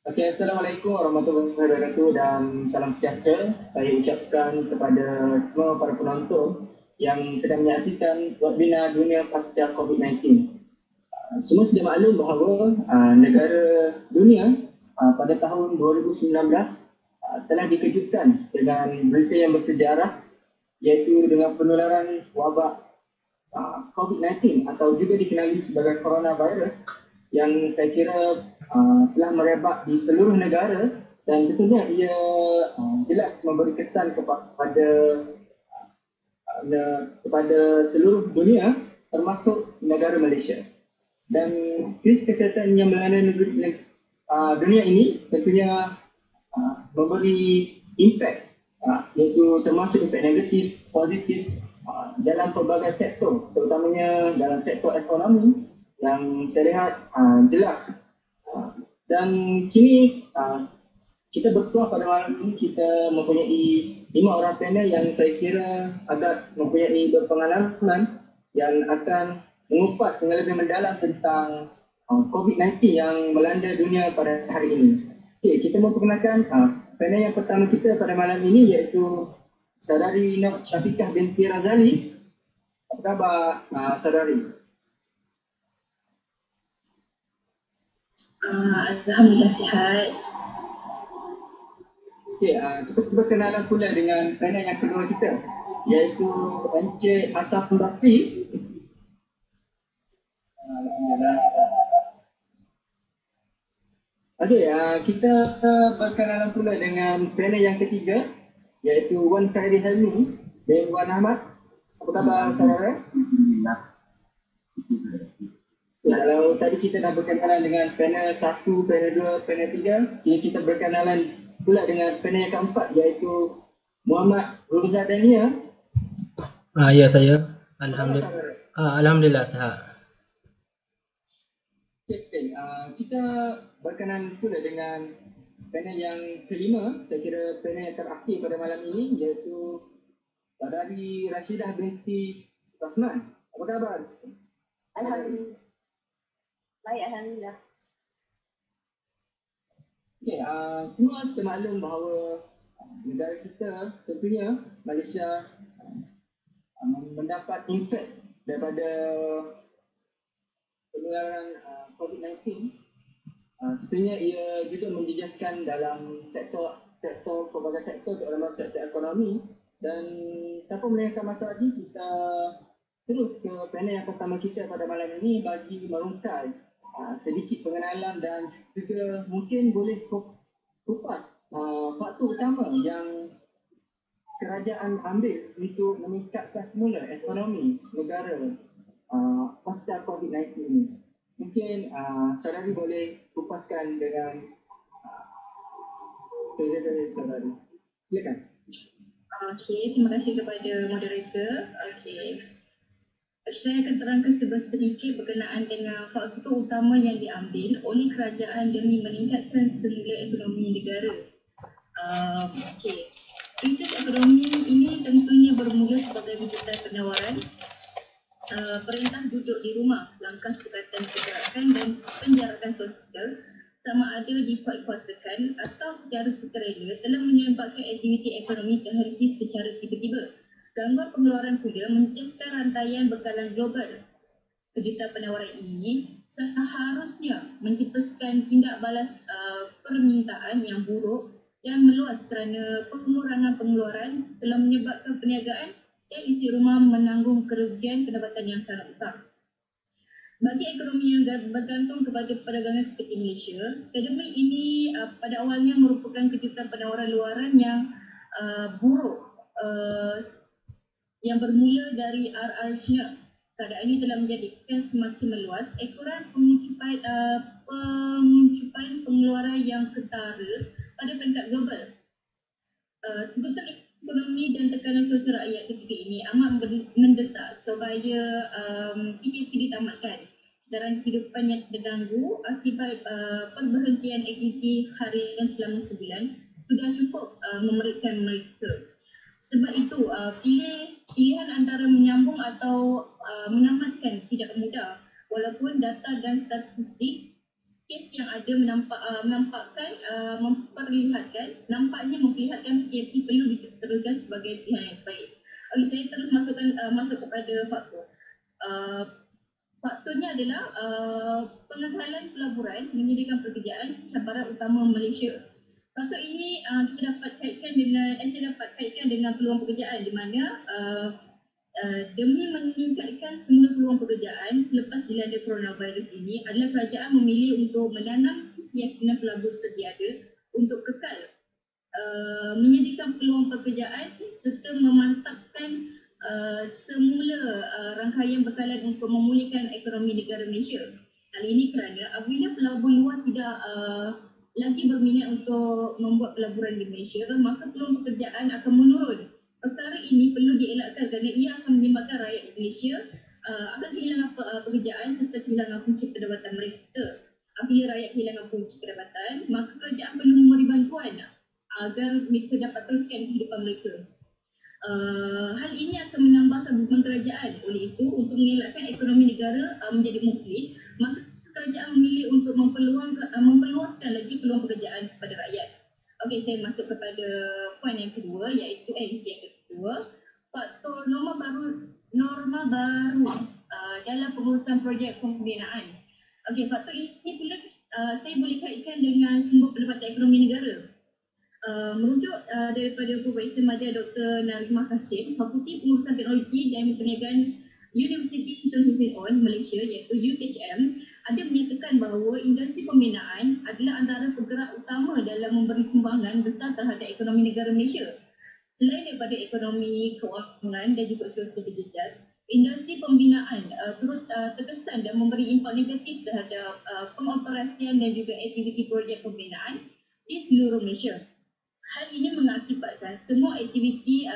Okey, Assalamualaikum warahmatullahi wabarakatuh dan salam sejahtera. Saya ucapkan kepada semua para penonton yang sedang menyaksikan webinar Dunia Pasca COVID-19. Semua sudah maklum bahawa negara dunia pada tahun 2019 telah dikejutkan dengan berita yang bersejarah, iaitu dengan penularan wabak COVID-19 atau juga dikenali sebagai coronavirus yang saya kira telah merebak di seluruh negara, dan tentunya ia jelas memberi kesan kepada seluruh dunia termasuk negara Malaysia. Dan krisis kesihatan yang melanda dunia ini tentunya memberi impak, iaitu termasuk impak negatif, positif dalam pelbagai sektor, terutamanya dalam sektor ekonomi yang saya lihat jelas. Dan kini kita bertuah pada malam ini, kita mempunyai 5 orang panel yang saya kira agak mempunyai berpengalaman yang akan mengupas dengan lebih mendalam tentang COVID-19 yang melanda dunia pada hari ini. Okay, kita memperkenalkan panel yang pertama kita pada malam ini, iaitu Saudari Nur Syafiqah binti Razali. Apa khabar Saudari? Alhamdulillah sihat. Okey, kita berkenalan pula dengan panel yang kedua kita, iaitu Encik Asaf Basri. Okey, kita berkenalan pula dengan panel yang ketiga, iaitu Wan Khairi Helmi dan Wan Ahmad. Apa khabar saudara? Alhamdulillah. Kalau tadi kita dah berkenalan dengan panel 1, panel 2, panel 3, kini kita berkenalan pula dengan panel yang keempat, iaitu Muhammad Ruzadania. Ya, saya. Alhamdulillah. Alhamdulillah sihat. Okay, kita berkenalan pula dengan panel yang kelima, saya kira panel yang terakhir pada malam ini, iaitu Saudari Rashidah binti Basman. Apa khabar? Alhamdulillah. Baik, alhamdulillah. Okay, semua sudah maklum bahawa negara kita, tentunya Malaysia, mendapat impak daripada penularan COVID-19. Tentunya ia juga menjejaskan dalam pelbagai sektor, terutama sektor ekonomi. Dan tanpa melengahkan masa lagi, kita terus ke panel yang pertama kita pada malam ini bagi merungkai sedikit pengenalan dan juga mungkin boleh kupas faktor utama yang kerajaan ambil untuk meningkatkan semula ekonomi negara pasca COVID-19 ini. Mungkin saudari boleh kupaskan dengan presentasi saudari. Silakan. Okey, terima kasih kepada moderator. Okey. Saya akan terangkan sedikit berkenaan dengan faktor utama yang diambil oleh kerajaan demi meningkatkan semula ekonomi negara. Okey. Krisis ekonomi ini tentunya bermula sebagai wujudkan penawaran perintah duduk di rumah, langkah sekatan pergerakan dan penjarakan sosial sama ada dikuatkuasakan atau secara sukarela telah menyebabkan aktiviti ekonomi terhenti secara tiba-tiba. Gangguan pengeluaran pula mencipta rantaian bekalan global. Kejutan penawaran ini seharusnya menciptakan tindak balas permintaan yang buruk dan meluas kerana pengurangan pengeluaran telah menyebabkan perniagaan dan isi rumah menanggung kerugian pendapatan yang sangat besar. Bagi ekonomi yang bergantung kepada perdagangan seperti Malaysia, pandemik ini pada awalnya merupakan kejutan penawaran luaran yang buruk yang bermula dari China. Keadaan ini telah menjadikan semakin meluas ekoran pengucupan pengeluaran yang ketara pada peringkat global. Tuntutan ekonomi dan tekanan sosial rakyat ketika ini amat mendesak supaya aktiviti ditamatkan. Kesedaran kehidupan yang terganggu akibat perberhentian aktiviti harian selama sebulan sudah cukup memerikkan mereka. Sebab itu, pilihan antara menyambung atau menamatkan tidak mudah, walaupun data dan statistik kes yang ada memperlihatkan PKP perlu diteruskan sebagai pilihan yang baik. Okey, saya terus masuk kepada faktor. Faktornya adalah pengangkalan pelaburan menyediakan pekerjaan cabaran utama Malaysia. Faktor ini saya dapat kaitkan dengan peluang pekerjaan di mana demi meningkatkan semula peluang pekerjaan selepas dilanda coronavirus ini adalah kerajaan memilih untuk menanam keyakinan pelabur sedia ada untuk kekal menyediakan peluang pekerjaan serta memantapkan semula rangkaian bekalan untuk memulihkan ekonomi negara Malaysia. Hal ini kerana apabila pelabur luar tidak lagi berminat untuk membuat pelaburan di Malaysia, maka peluang pekerjaan akan menurun. Perkara ini perlu dielakkan kerana ia akan menyebabkan rakyat Malaysia akan kehilangan pekerjaan serta kehilangan punca pendapatan mereka. Apabila rakyat kehilangan punca pendapatan, maka kerajaan perlu memberi bantuan agar mereka dapat teruskan kehidupan mereka. Hal ini akan menambahkan beban kerajaan. Oleh itu, untuk mengelakkan ekonomi negara menjadi muflis, maka kerajaan memilih untuk memperluaskan lagi peluang pekerjaan kepada rakyat. Okey, saya masuk kepada poin yang kedua, iaitu edisi yang kedua, faktor norma baru dalam pengurusan projek pembinaan. Okey, faktor ini pula saya boleh kaitkan dengan sumber pendapatan ekonomi negara. Merujuk daripada Profesor Madya Dr. Narimah Kasim, Fakulti Pengurusan Teknologi dan Perniagaan Universiti Tun Hussein On, Malaysia, iaitu UTHM, ada menyatakan bahawa industri pembinaan adalah antara penggerak utama dalam memberi sumbangan besar terhadap ekonomi negara Malaysia. Selain daripada ekonomi, kewangan dan juga sosial digital, industri pembinaan turut terkesan dan memberi impak negatif terhadap pengoperasian dan juga aktiviti projek pembinaan di seluruh Malaysia. Hal ini mengakibatkan semua aktiviti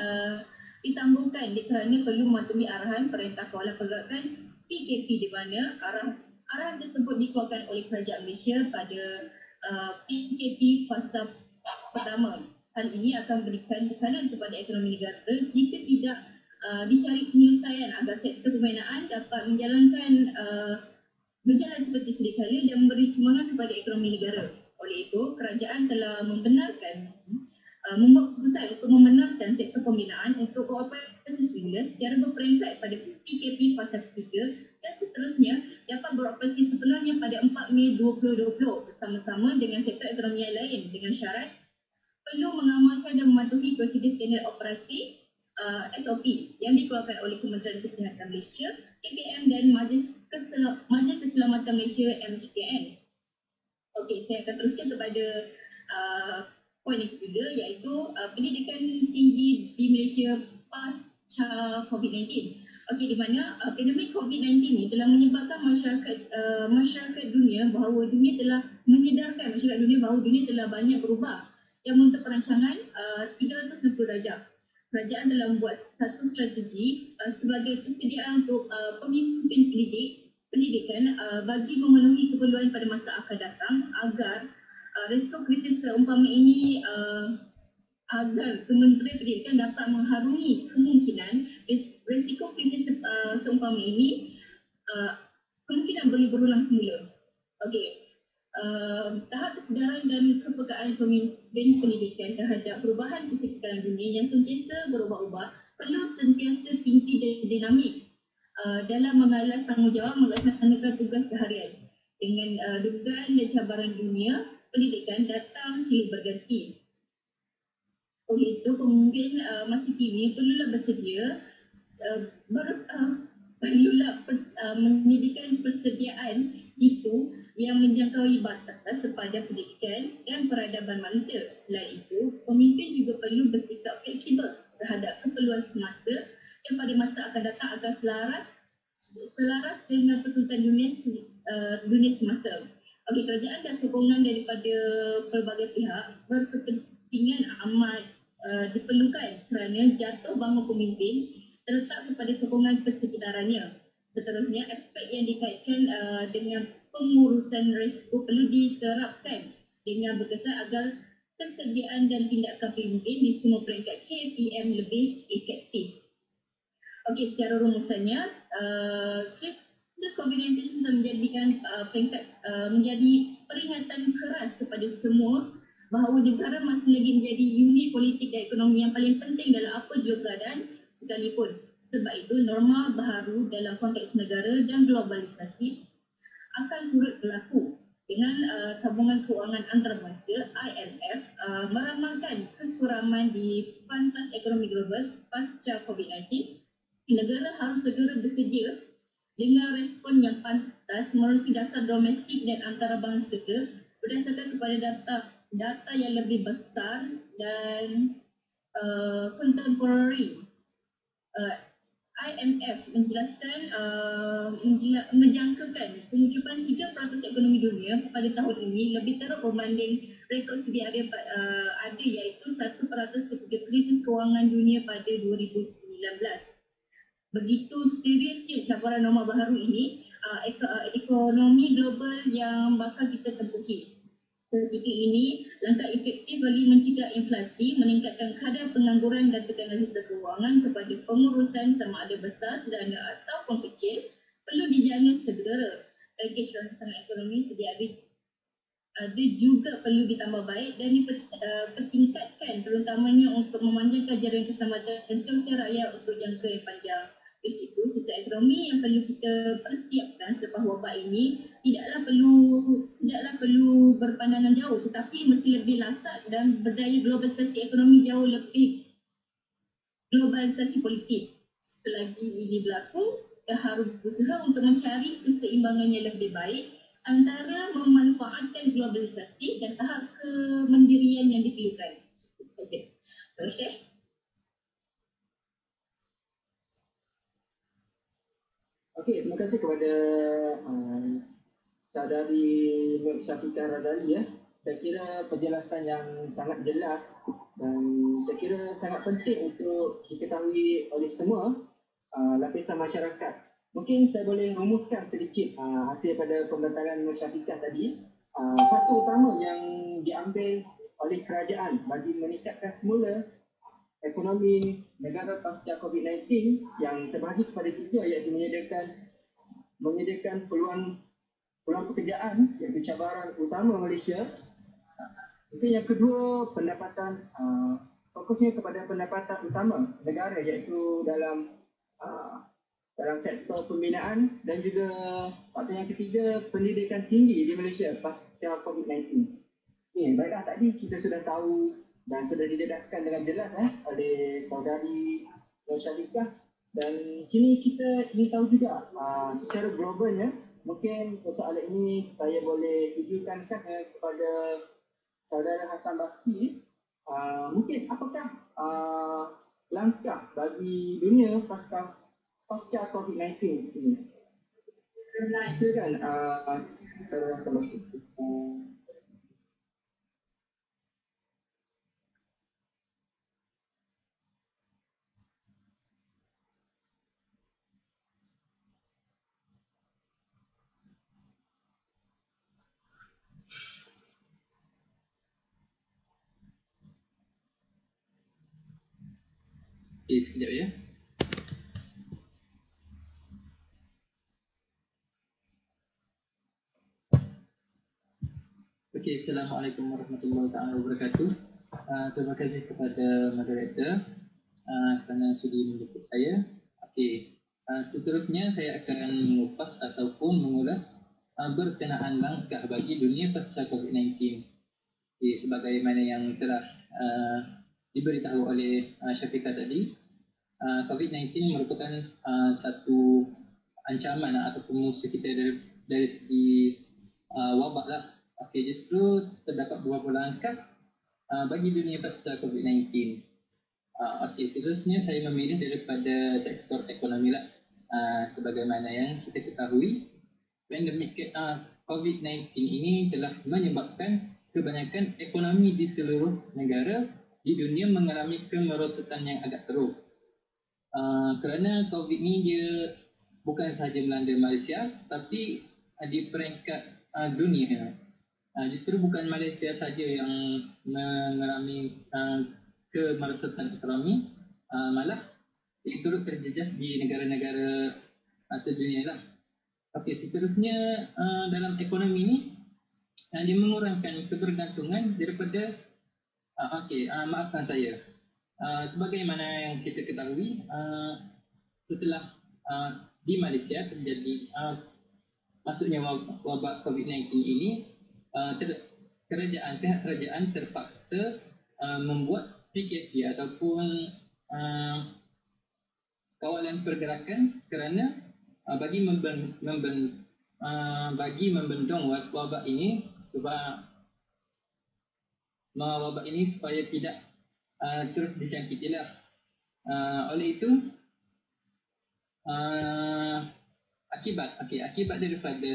ditangguhkan kerana perlu mematuhi arahan Perintah Kawalan Pergerakan PKP di mana arahan tersebut dikeluarkan oleh Kerajaan Malaysia pada PKP fasa pertama. Hal ini akan memberikan tekanan kepada ekonomi negara jika tidak dicari penyelesaian agar sektor pembinaan dapat berjalan seperti sedia kala dan memberi semangat kepada ekonomi negara. Oleh itu, kerajaan telah membuat keputusan untuk membenarkan sektor pembinaan untuk beroperasi semula secara berperingkat pada PKP fasa ketiga dan seterusnya dapat beroperasi sepenuhnya pada 4 Mei 2020 bersama-sama dengan sektor ekonomi yang lain dengan syarat perlu mengamalkan dan mematuhi prosedur standard operasi SOP yang dikeluarkan oleh Kementerian Kesihatan Malaysia, KKM dan Majlis Keselamatan Malaysia MKN. Okey, saya akan teruskan kepada poin yang ketiga, iaitu pendidikan tinggi di Malaysia pasca COVID-19. Okey, di mana pandemik COVID-19 ini telah menyebabkan masyarakat dunia bahawa dunia telah banyak berubah dan untuk perancangan 360 darjah. Kerajaan telah membuat satu strategi sebagai persediaan untuk pemimpin pendidikan bagi memenuhi keperluan pada masa akan datang agar risiko krisis seumpama ini agar Kementerian Pendidikan dapat mengharungi kemungkinan risiko krisis seumpama ini kemungkinan boleh berulang semula. Okey. Tahap kesedaran dan kepekaan pemimpin pendidikan terhadap perubahan persekitaran dunia yang sentiasa berubah-ubah perlu sentiasa tinggi dan dinamik dalam mengalas tanggungjawab melaksanakan tugas seharian. Dengan dugaan dan cabaran dunia pendidikan datang silih berganti. Oleh itu, pemimpin masa kini perlulah bersedia menyediakan persediaan jitu yang menjangkaui batas sepadan pendidikan dan peradaban manusia. Selain itu, pemimpin juga perlu bersikap fleksibel terhadap keperluan semasa dan pada masa akan datang agar selaras dengan tuntutan dunia semasa. Okey, kerajaan dan sokongan daripada pelbagai pihak berkepentingan amat diperlukan kerana jatuh bangun pemimpin terletak kepada sokongan persekedarannya. Seterusnya, aspek yang dikaitkan dengan pengurusan risiko perlu diterapkan dengan berkesan agar persediaan dan tindakan pemimpin di semua peringkat KPM lebih efektif. Okey, secara rumusannya, Terus COVID-19 sudah menjadikan menjadi peringatan keras kepada semua bahawa negara masih lagi menjadi unit politik dan ekonomi yang paling penting dalam apa jua keadaan sekalipun. Sebab itu norma baharu dalam konteks negara dan globalisasi akan turut berlaku dengan tabungan kewangan antarabangsa IMF meramalkan kesuraman di pantas ekonomi global pasca COVID-19. Negara harus segera bersedia dengan respon yang pantas melalui data domestik dan antarabangsa berdasarkan kepada data yang lebih besar dan contemporary. IMF menjangkakan pengucupan 3% ekonomi dunia pada tahun ini lebih teruk berbanding rekod sedia ada iaitu 1% ketika krisis kewangan dunia pada 2019. Begitu seriusnya cabaran norma baharu ini, ekonomi global yang bakal kita tempuhi. Ketika ini, langkah efektif bagi mencegah inflasi, meningkatkan kadar pengangguran dan tekanan sistem kewangan kepada pengurusan sama ada besar, sederhana ataupun kecil, perlu dijaga segera. Pakej rancangan ekonomi sedia ada juga perlu ditambah baik dan dipertingkatkan terutamanya untuk memanjangkan jaringan keselamatan sosial rakyat untuk jangka yang panjang. Dari situ, sistem ekonomi yang perlu kita persiapkan selepas wabak ini tidaklah perlu berpandangan jauh, tetapi mesti lebih lasak dan berdaya globalisasi ekonomi jauh lebih globalisasi politik. Selagi ini berlaku, kita harus berusaha untuk mencari keseimbangan yang lebih baik antara memanfaatkan globalisasi dan tahap kemandirian yang diperlukan. Terima kasih. Okey, terima kasih kepada saudari Nur Syafiqah Radali ya. Saya kira penjelasan yang sangat jelas dan saya kira sangat penting untuk diketahui oleh semua lapisan masyarakat. Mungkin saya boleh rumuskan sedikit hasil pada pembentaran Nur Syafiqah tadi. Satu utama yang diambil oleh kerajaan bagi meningkatkan semula ekonomi negara pasca COVID-19 yang terbahagi kepada tiga, iaitu menyediakan peluang pekerjaan, iaitu cabaran utama Malaysia. Mungkin yang kedua, pendapatan, fokusnya kepada pendapatan utama negara, iaitu dalam sektor pembinaan, dan juga faktor yang ketiga, pendidikan tinggi di Malaysia pasca COVID-19. Baiklah, tadi kita sudah tahu dan sudah didedahkan dengan jelas oleh saudari Nur Syafiqah, dan kini kita ingin tahu juga secara globalnya. Mungkin soalan ini saya boleh tujukan kepada saudara Hassan Basri. Mungkin apakah langkah bagi dunia pasca COVID-19 ini? Silakan saudara Hassan Basri. Okey, sekejap ya. Okey, Assalamualaikum warahmatullahi wabarakatuh. Terima kasih kepada moderator kerana sudi menjemput saya. Okey, seterusnya saya akan mengupas ataupun mengulas berkenaan langkah bagi dunia pasca COVID-19. Okay, sebagaimana yang telah diberitahu oleh Syafiqah tadi, COVID-19 merupakan satu ancaman ataupun musuh kita dari segi wabak lah. Okey, justru terdapat beberapa langkah bagi dunia pasca COVID-19. Okey, seterusnya saya memilih daripada sektor ekonomi lah. Sebagaimana yang kita ketahui, pandemik COVID-19 ini telah menyebabkan kebanyakan ekonomi di seluruh negara di dunia mengalami kemerosotan yang agak teruk. Kerana COVID ni dia bukan sahaja melanda Malaysia, tapi di peringkat dunia. Justru bukan Malaysia saja yang mengalami kemerosotan ekonomi, malah ia turut terjejas di negara-negara sedunia lah. Okey, seterusnya dalam ekonomi ni dia mengurangkan kebergantungan daripada maafkan saya. Sebagaimana yang kita ketahui, setelah di Malaysia terjadi masuknya wabak COVID-19 ini, pihak kerajaan terpaksa membuat PKP ataupun kawalan pergerakan kerana bagi membendung wabak ini supaya tidak terus dijangkitilah. Oleh itu akibat daripada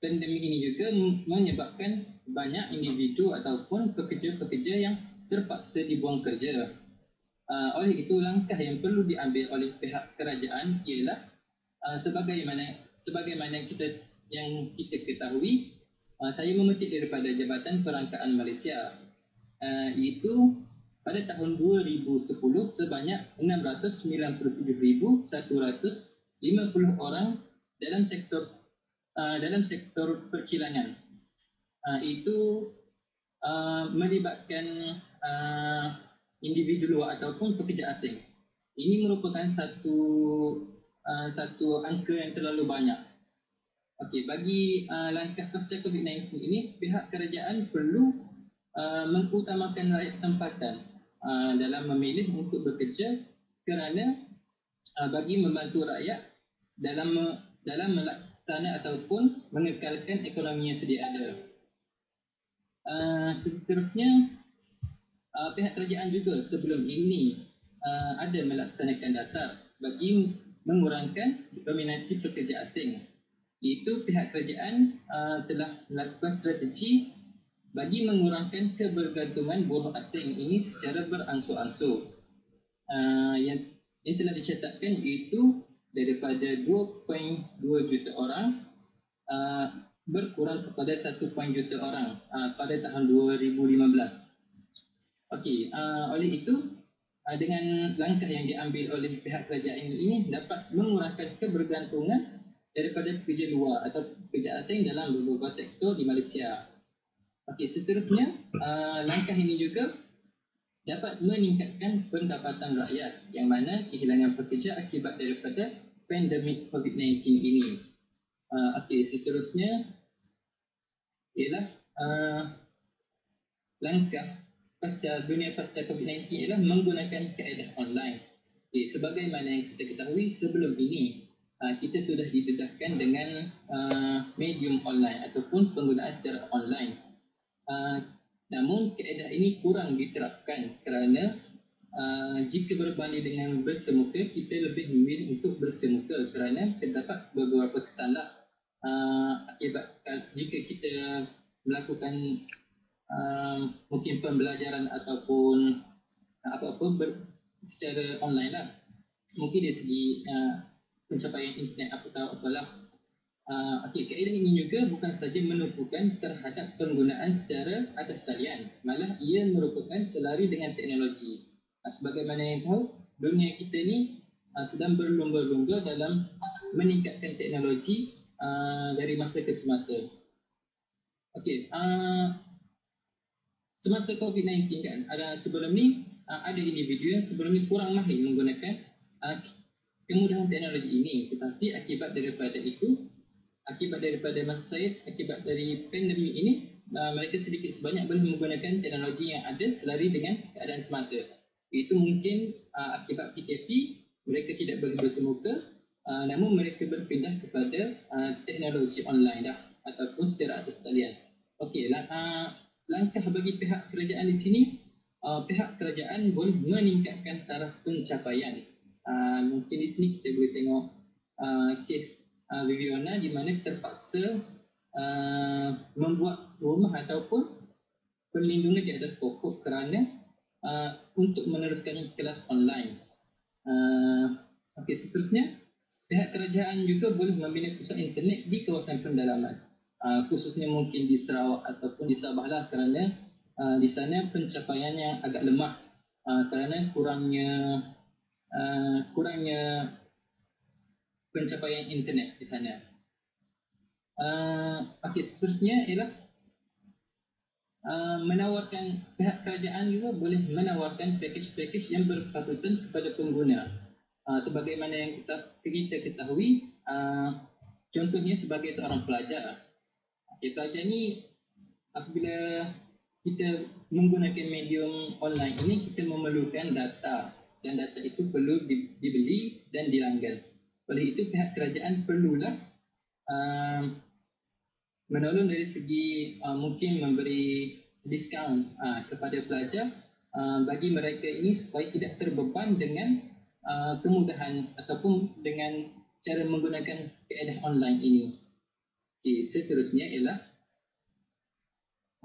pandemik ini juga menyebabkan banyak individu ataupun pekerja-pekerja yang terpaksa dibuang kerja. Oleh itu langkah yang perlu diambil oleh pihak kerajaan ialah sebagaimana kita ketahui, saya memetik daripada Jabatan Perangkaan Malaysia, iaitu pada tahun 2010 sebanyak 697,150 orang dalam sektor perkilangan. Itu melibatkan individu luar ataupun pekerja asing. Ini merupakan satu angka yang terlalu banyak. Okey, bagi langkah pasca COVID-19 ini, pihak kerajaan perlu mengutamakan rakyat tempatan dalam memilih untuk bekerja kerana bagi membantu rakyat dalam melaksanakan ataupun mengekalkan ekonomi yang sedia ada. Seterusnya, pihak kerajaan juga sebelum ini ada melaksanakan dasar bagi mengurangkan dominasi pekerja asing. Iaitu pihak kerajaan telah melakukan strategi bagi mengurangkan kebergantungan buruh asing ini secara berangsur-angsur. Yang telah dicatatkan iaitu daripada 2.2 juta orang berkurang kepada 1 juta orang pada tahun 2015. Okey, oleh itu dengan langkah yang diambil oleh pihak kerajaan ini dapat mengurangkan kebergantungan daripada pekerja luar atau pekerja asing dalam beberapa sektor di Malaysia. Okey, seterusnya langkah ini juga dapat meningkatkan pendapatan rakyat yang mana kehilangan pekerja akibat daripada pandemik COVID-19 ini. Okey, seterusnya ialah langkah dunia pasca COVID-19 ialah menggunakan kaedah online. Okay, sebagaimana yang kita ketahui sebelum ini, kita sudah didedahkan dengan medium online ataupun penggunaan secara online. Namun kaedah ini kurang diterapkan kerana jika berbanding dengan bersemuka, kita lebih memilih untuk bersemuka kerana terdapat beberapa kesanlah akibat jika kita melakukan mungkin pembelajaran ataupun apa-apa secara online lah. Mungkin dari segi pencapaian internet apalah. Okey, kaedah ini juga bukan saja menumpukan terhadap penggunaan secara atas talian, malah ia merupakan selari dengan teknologi. Sebagaimana yang tahu, dunia kita ni sedang berlumba-lumba dalam meningkatkan teknologi dari masa ke semasa. Okey, semasa COVID-19 kan, sebelum ni ada individu yang sebelum ni kurang mahir menggunakan kemudahan teknologi ini, tetapi akibat daripada masa saya, akibat dari pandemik ini, mereka sedikit sebanyak boleh menggunakan teknologi yang ada selari dengan keadaan semasa. Itu mungkin akibat PKP mereka tidak boleh bersemuka, namun mereka berpindah kepada teknologi online dah ataupun secara atas talian. Okey, langkah bagi pihak kerajaan di sini, pihak kerajaan boleh meningkatkan taraf pencapaian. Mungkin di sini kita boleh tengok kes Viviana di mana terpaksa membuat rumah ataupun perlindungan di atas pokok kerana untuk meneruskan kelas online. Okey, seterusnya pihak kerajaan juga boleh membina pusat internet di kawasan pendalaman. Khususnya mungkin di Sarawak ataupun di Sabah lah kerana di sana pencapaiannya agak lemah kerana kurangnya pencapaian internet di sana. Okey, seterusnya ialah menawarkan, pihak kerajaan juga boleh menawarkan pakej-pakej yang berpatutan kepada pengguna. Sebagaimana yang kita ketahui, contohnya sebagai seorang pelajar. Pelajar ni apabila kita menggunakan medium online ini, kita memerlukan data, dan data itu perlu dibeli dan dilanggan. Oleh itu pihak kerajaan perlulah menolong dari segi mungkin memberi diskaun kepada pelajar bagi mereka ini supaya tidak terbeban dengan kemudahan ataupun dengan cara menggunakan kaedah online ini. Okey, seterusnya ialah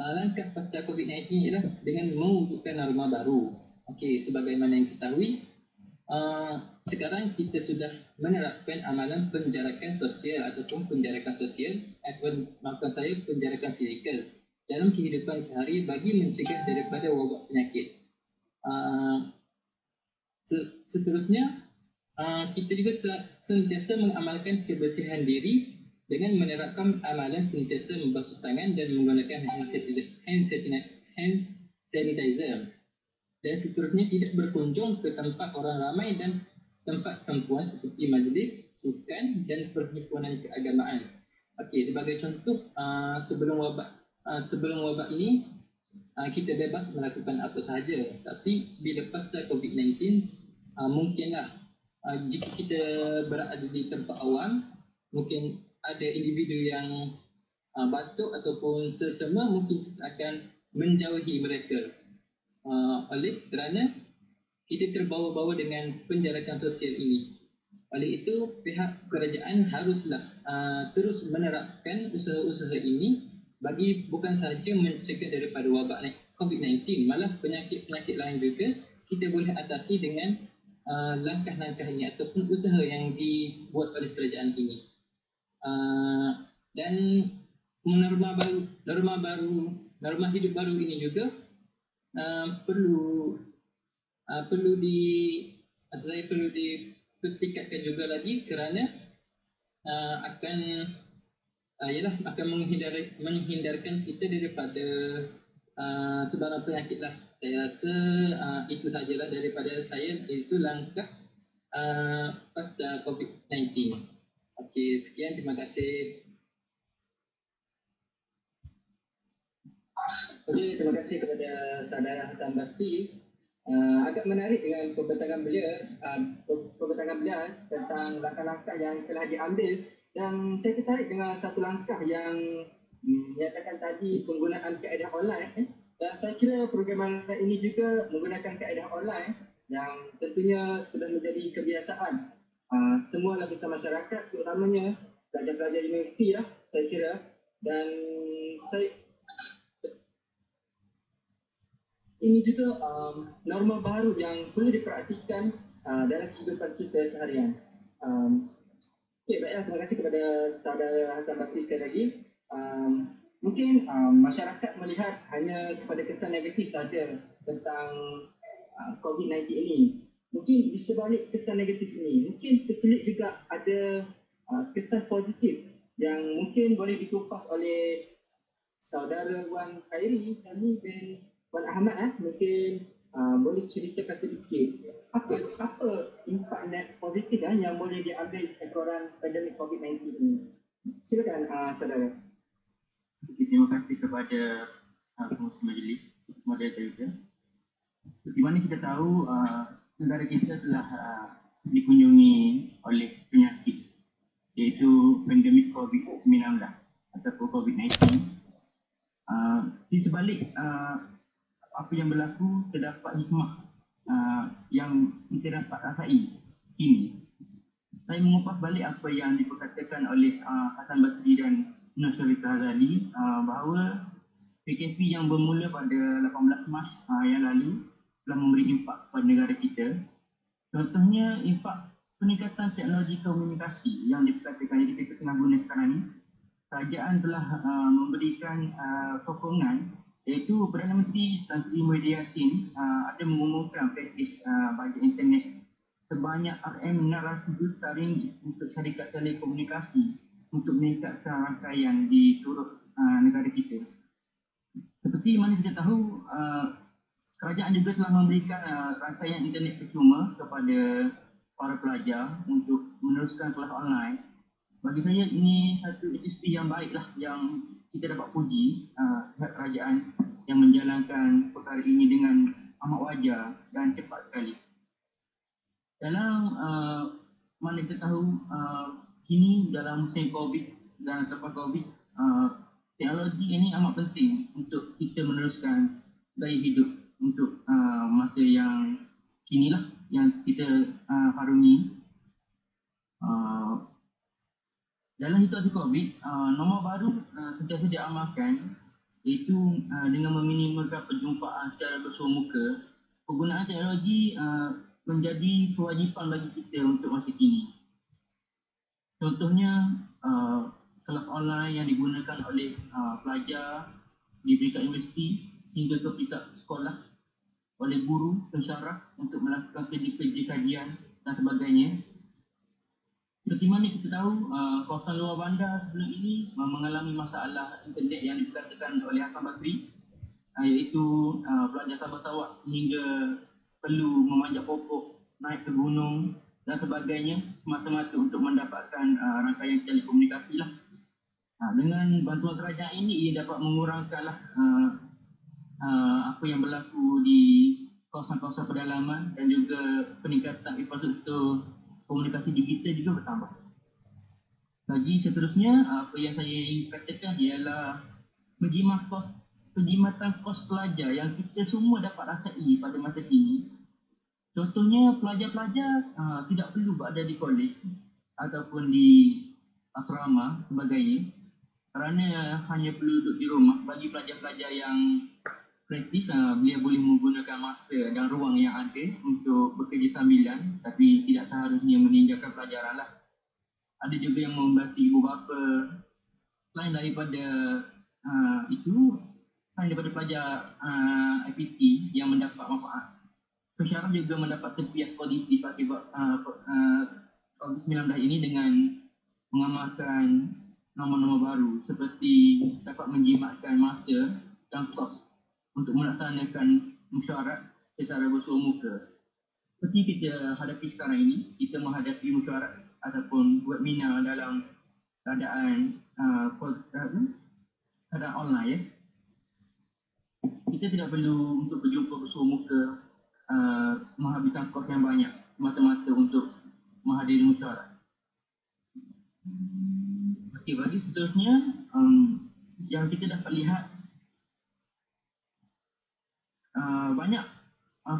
langkah pasca COVID-19 ialah dengan mewujudkan norma baru. Okey, sebagaimana yang ketahui, sekarang kita sudah menerapkan amalan penjarakan sosial ataupun penjarakan sosial penjarakan fizikal dalam kehidupan sehari bagi mencegah daripada wabak penyakit. Seterusnya, kita juga sentiasa mengamalkan kebersihan diri dengan menerapkan amalan sentiasa membasuh tangan dan menggunakan hand sanitizer. Dan seterusnya, tidak berkunjung ke tempat orang ramai dan tempat perempuan seperti majlis, sukan dan perhimpunan keagamaan. Okey, sebagai contoh, sebelum wabak ini kita bebas melakukan apa sahaja. Tapi bila pasca COVID-19, mungkinlah jika kita berada di tempat awam, mungkin ada individu yang batuk ataupun sesama, mungkin kita akan menjauhi mereka. Oleh kerana kita terbawa-bawa dengan penjarakan sosial ini. Oleh itu pihak kerajaan haruslah terus menerapkan usaha-usaha ini bagi bukan sahaja mencegah daripada wabak COVID-19, malah penyakit-penyakit lain juga kita boleh atasi dengan langkah-langkah ini ataupun usaha yang dibuat oleh kerajaan ini. Dan norma hidup baru ini juga perlu dipertingkatkan juga lagi kerana akan menghindarkan kita daripada sebarang penyakit lah. Saya rasa itu sajalah daripada saya, itu langkah pasca COVID-19. Okey, sekian, terima kasih. Okey, terima kasih kepada Saudara Hassan Basri. Agak menarik dengan pembincangan beliau tentang langkah-langkah yang telah diambil, dan saya tertarik dengan satu langkah yang menyatakan tadi penggunaan kaedah online. Dan saya kira program ini juga menggunakan kaedah online yang tentunya sudah menjadi kebiasaan semua lapisan masyarakat, terutamanya pelajar-pelajar universiti lah, saya kira. Dan ini juga norma baru yang perlu diperhatikan dalam kehidupan kita seharian. Okey, baiklah, terima kasih kepada Saudara Hassan Basri sekali lagi. Mungkin masyarakat melihat hanya kepada kesan negatif saja tentang COVID-19 ini. Mungkin di sebalik kesan negatif ini, mungkin terselit juga ada kesan positif yang mungkin boleh dikupas oleh Saudara Wan Khairi bin Wan Ahmad. Mungkin boleh ceritakan sedikit apa impak net positif yang boleh diambil ekoran pandemik COVID-19 ini. Silakan saudara. Terima kasih kepada pengurusi majlis, moderator juga. Seperti mana kita tahu, negara kita telah dikunjungi oleh penyakit, iaitu pandemik COVID-19 ataupun COVID-19. Di sebalik apa yang berlaku, terdapat hikmah yang kita dapat rasai kini. Saya mengupas balik apa yang diperkatakan oleh Hassan Basri dan Nur Syarifah Ghazali bahawa PKP yang bermula pada 18 Mac yang lalu telah memberi impak kepada negara kita. Contohnya impak peningkatan teknologi komunikasi yang diperkatakan yang kita tengah guna sekarang ini. Kerajaan telah memberikan sokongan, iaitu Perdana Menteri Tan Sri Muhyiddin Yassin ada mengumumkan pakej bajet internet sebanyak RM600 juta ringgit untuk syarikat telekomunikasi untuk meningkatkan rangkaian di seluruh negara kita. Seperti mana kita tahu, kerajaan juga telah memberikan rangkaian internet percuma kepada para pelajar untuk meneruskan kelas online. Bagi saya ini satu inisiatif yang baiklah yang kita dapat puji pihak kerajaan yang menjalankan perkara ini dengan amat wajar dan cepat sekali. Dalam mana kita tahu kini dalam musim COVID dan selepas COVID, teknologi ini amat penting untuk kita meneruskan gaya hidup untuk masa yang kinilah yang kita harungi. Dalam situasi COVID, norma baru sentiasa diamalkan, iaitu dengan meminimalkan perjumpaan secara bersua muka. Penggunaan teknologi menjadi kewajipan bagi kita untuk masa kini. Contohnya, kelas online yang digunakan oleh pelajar di peringkat universiti hingga ke peringkat sekolah oleh guru, pensyarah untuk melakukan kerja-kerja kajian dan sebagainya. Seperti mana kita tahu, kawasan luar bandar sebelum ini mengalami masalah internet yang diperkatakan oleh Hassan Basri, iaitu pelajar Sabah Sarawak hingga perlu memanjat pokok, naik ke gunung dan sebagainya semata-mata untuk mendapatkan rangkaian telekomunikasi lah. Dengan bantuan kerajaan ini, ia dapat mengurangkanlah apa yang berlaku di kawasan-kawasan pedalaman dan juga peningkatan infrastruktur komunikasi digital juga bertambah. Lagi seterusnya, apa yang saya ingin katakan ialah penjimatan kos pelajar yang kita semua dapat rasai pada masa kini. Contohnya, pelajar-pelajar tidak perlu berada di kolej ataupun di asrama sebagainya, kerana hanya perlu duduk di rumah. Bagi pelajar-pelajar yang kreatif, beliau boleh menggunakan masa dan ruang yang ada untuk bekerja sambilan, tapi tidak seharusnya meninggalkan pelajaran lah. Ada juga yang membantu ibu bapa. Selain daripada selain daripada pelajar IPT yang mendapat manfaat, pensyarah juga mendapat terpias positif akibat COVID-19 ini dengan mengamalkan norma-norma baru seperti dapat menjimatkan masa dan kos untuk melaksanakan mesyuarat secara bersua muka. Seperti kita hadapi sekarang ini, kita menghadapi mesyuarat ataupun webinar dalam keadaan online ya. Kita tidak perlu untuk berjumpa bersua muka, menghabiskan kos yang banyak semata-mata untuk menghadiri mesyuarat. Okey, bagi seterusnya, yang kita dapat lihat banyak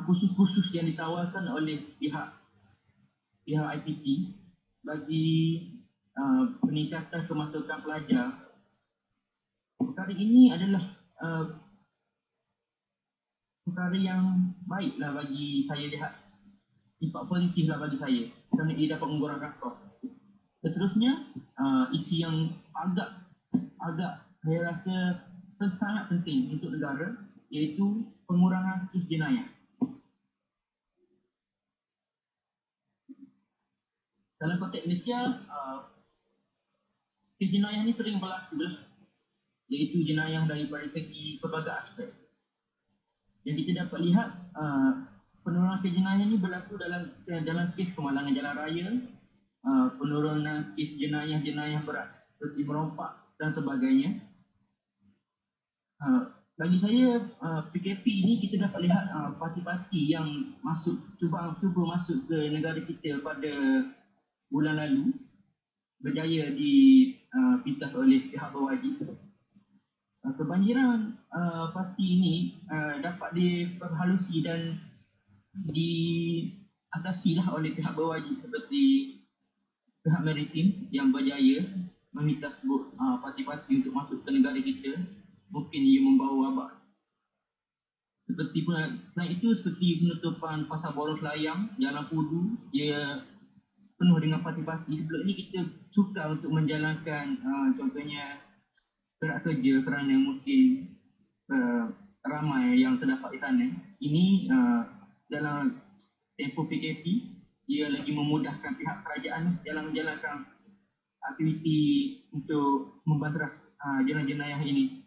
kursus-kursus yang ditawarkan oleh pihak IPT bagi peningkatan kemasukan pelajar. Perkara ini adalah perkara yang baiklah bagi saya lihat, sifat positiflah bagi saya kerana ia dapat mengurangkan kos. Seterusnya, isu yang agak saya rasa sangat penting untuk negara, iaitu pengurangan kes jenayah. Dalam konteks Malaysia, kes jenayah ini sering berlaku, iaitu jenayah daripada segi pelbagai aspek. Yang kita dapat lihat, penurunan kes jenayah ini berlaku dalam kes kemalangan jalan raya, penurunan kes jenayah berat seperti merompak dan sebagainya. Bagi saya, PKP ini kita dapat lihat parti-parti yang cuba masuk ke negara kita pada bulan lalu berjaya dipintas oleh pihak berwajib. Kebanjiran parti ini dapat diperhalusi dan diatasilah oleh pihak berwajib seperti pihak maritim yang berjaya meminta parti-parti untuk masuk ke negara kita. Mungkin ia membawa wabak. Seperti selain itu, seperti penutupan pasar Borong Selayang, Jalan Pudu, ia penuh dengan parti-parti. Sebelum ini kita sukar untuk menjalankan contohnya gerak kerja kerana mungkin ramai yang terdapat di sana. Ini dalam tempoh PKP, ia lagi memudahkan pihak kerajaan dalam menjalankan aktiviti untuk membanteras jenayah-jenayah ini.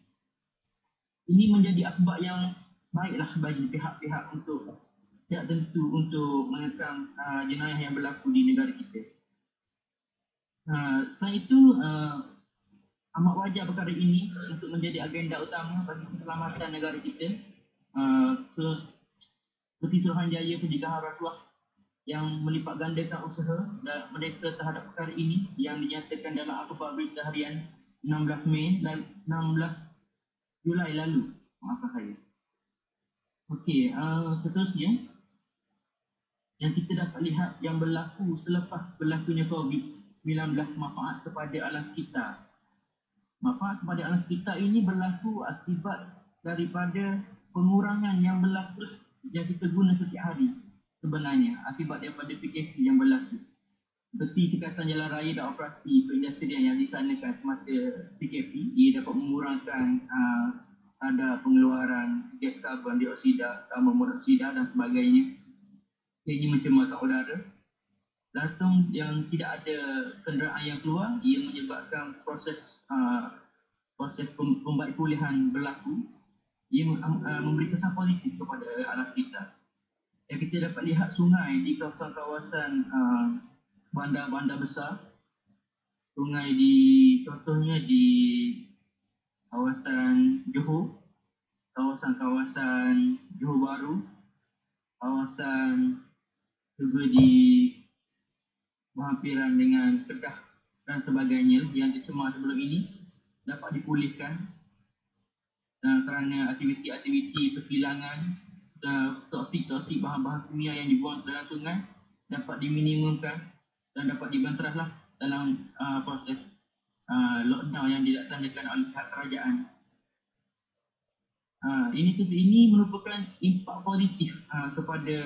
Ini menjadi asbab yang baiklah bagi pihak-pihak untuk tidak tentu untuk mengekang jenayah yang berlaku di negara kita. Selain itu, amat wajar perkara ini untuk menjadi agenda utama bagi keselamatan negara kita. Seperti Suruhanjaya Pencegahan Rasuah yang melipat gandakan usaha dan mereka terhadap perkara ini yang dinyatakan dalam akhbar berita harian 16 Julai lalu. Maafkan saya. Okey, seterusnya yang kita dapat lihat yang berlaku selepas berlakunya COVID-19, manfaat kepada alam sekitar. Manfaat kepada alam sekitar ini berlaku akibat daripada pengurangan yang berlaku yang kita guna setiap hari sebenarnya akibat daripada PKP yang berlaku. Seperti sekatan jalan raya dan operasi perindustrian yang disanakan semasa PKP, ia dapat mengurangkan kadar pengeluaran gas karbon dioksida, karbon monoksida dan sebagainya. Ini mencemarkan udara. Langsung yang tidak ada kenderaan yang keluar, ia menyebabkan proses pembaik pulihan berlaku. Ia memberi kesan positif kepada alam sekitar. Yang kita dapat lihat sungai di kawasan-kawasan bandar-bandar besar. Sungai contohnya di kawasan Johor, kawasan Johor Bahru, kawasan juga di berhampiran dengan Kedah dan sebagainya yang dicemar sebelum ini dapat dipulihkan kerana aktiviti-aktiviti persilangan toksik bahan-bahan kimia yang dibuang ke dalam sungai dapat diminimumkan dan dapat dibanteraslah dalam proses lockdown yang dilaksanakan oleh pihak kerajaan. Ini merupakan impak positif kepada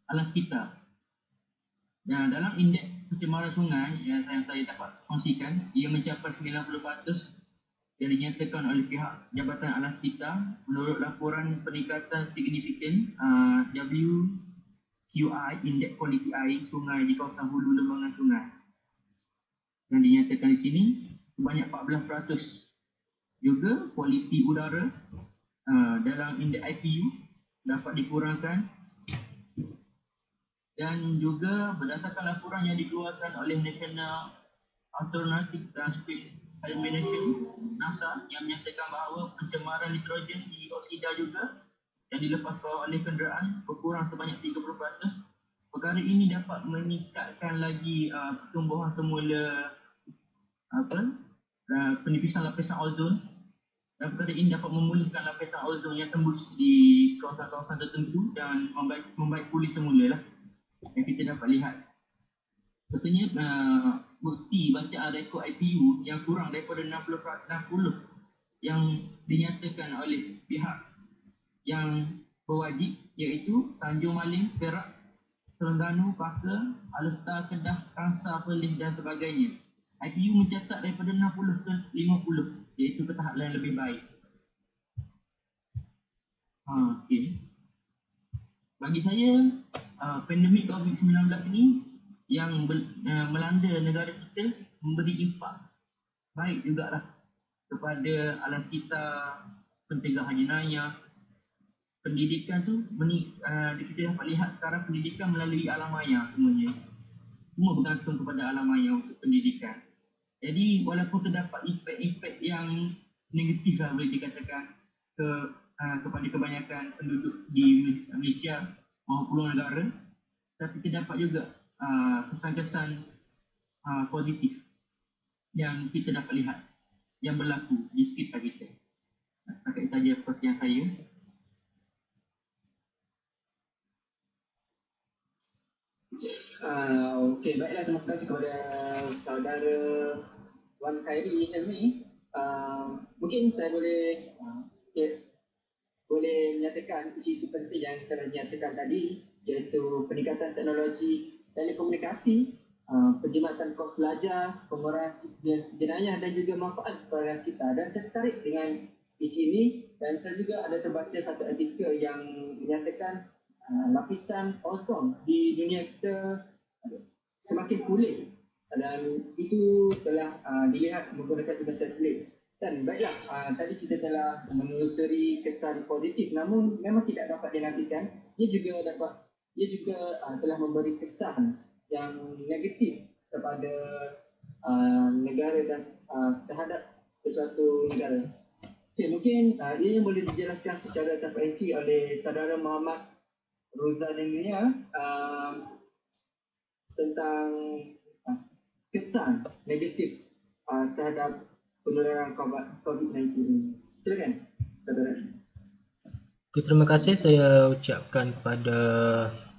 alam sekitar. Dalam indeks pencemaran sungai yang saya dapat kongsikan, ia mencapai 90% yang dinyatakan oleh pihak Jabatan Alam Sekitar menurut laporan peningkatan signifikan WQI, indeks kualiti air sungai di kawasan hulu lembangan sungai. Yang dinyatakan di sini sebanyak 14%. Juga kualiti udara dalam indeks IPU dapat dikurangkan. Dan juga berdasarkan laporan yang dikeluarkan oleh National Astronautics and Space Administration NASA yang menyatakan bahawa pencemaran nitrogen di oksida juga yang dilepaskan oleh kenderaan berkurang sebanyak 30%. Perkara ini dapat meningkatkan lagi pertumbuhan semula penipisan lapisan ozon, dan perkara ini dapat memulihkan lapisan ozon yang tembus di kawasan-kawasan tertentu dan membaik pulih semula lah. Yang kita dapat lihat katanya bukti bacaan rekod IPU yang kurang daripada 60 yang dinyatakan oleh pihak yang berwajib, iaitu Tanjung Maling, Perak, Terengganu, Paka, Alor, Kedah, Kangsar, Perlis dan sebagainya. IPU mencatat daripada 60 ke 50, iaitu ke tahap lain lebih baik. Okey. Bagi saya, pandemik COVID-19 ini yang melanda negara kita memberi impak baik jugalah kepada alam sekitar, pencegahan jenayah. Pendidikan tu kita dapat lihat sekarang pendidikan melalui alam maya semuanya. Semua bergantung kepada alam maya untuk pendidikan. Jadi walaupun terdapat impak-impak yang negatif lah boleh dikatakan kepada kebanyakan penduduk di Malaysia maupun peluang negara, tapi terdapat juga kesan-kesan positif yang kita dapat lihat yang berlaku di sekitar kita. Setakat saja perkongsian saya. Okey, baiklah, terima kasih kepada saudara Wan Khairi Helmi. Mungkin saya boleh menyatakan isu penting yang telah dinyatakan tadi, iaitu peningkatan teknologi telekomunikasi, penjimatan kos belajar, pengurangan jenayah dan juga manfaat kepada kita. Dan saya tertarik dengan isu ini, dan saya juga ada terbaca satu artikel yang menyatakan lapisan ozon di dunia kita semakin pulih, dan itu telah dilihat menggunakan udara satelit. Dan baiklah, tadi kita telah menelusuri kesan positif, namun memang tidak dapat dinafikan ia juga telah memberi kesan yang negatif kepada negara dan terhadap sesuatu negara. Okay, mungkin ia yang boleh dijelaskan secara terperinci oleh saudara Muhammad Ruzanenia tentang kesan negatif terhadap penularan COVID-19 ini. Silakan, saudara. Okay, terima kasih saya ucapkan kepada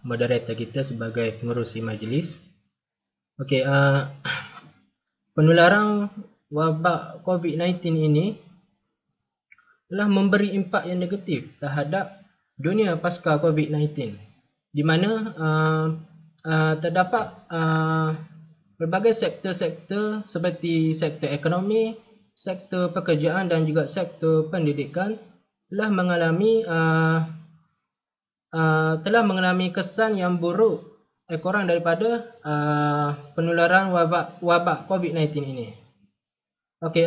moderator kita sebagai pengerusi majlis. Okey, penularan wabak COVID-19 ini telah memberi impak yang negatif terhadap dunia pasca COVID-19, di mana terdapat berbagai sektor-sektor seperti sektor ekonomi, sektor pekerjaan dan juga sektor pendidikan telah mengalami kesan yang buruk kurang daripada penularan wabak COVID-19 ini. Okey,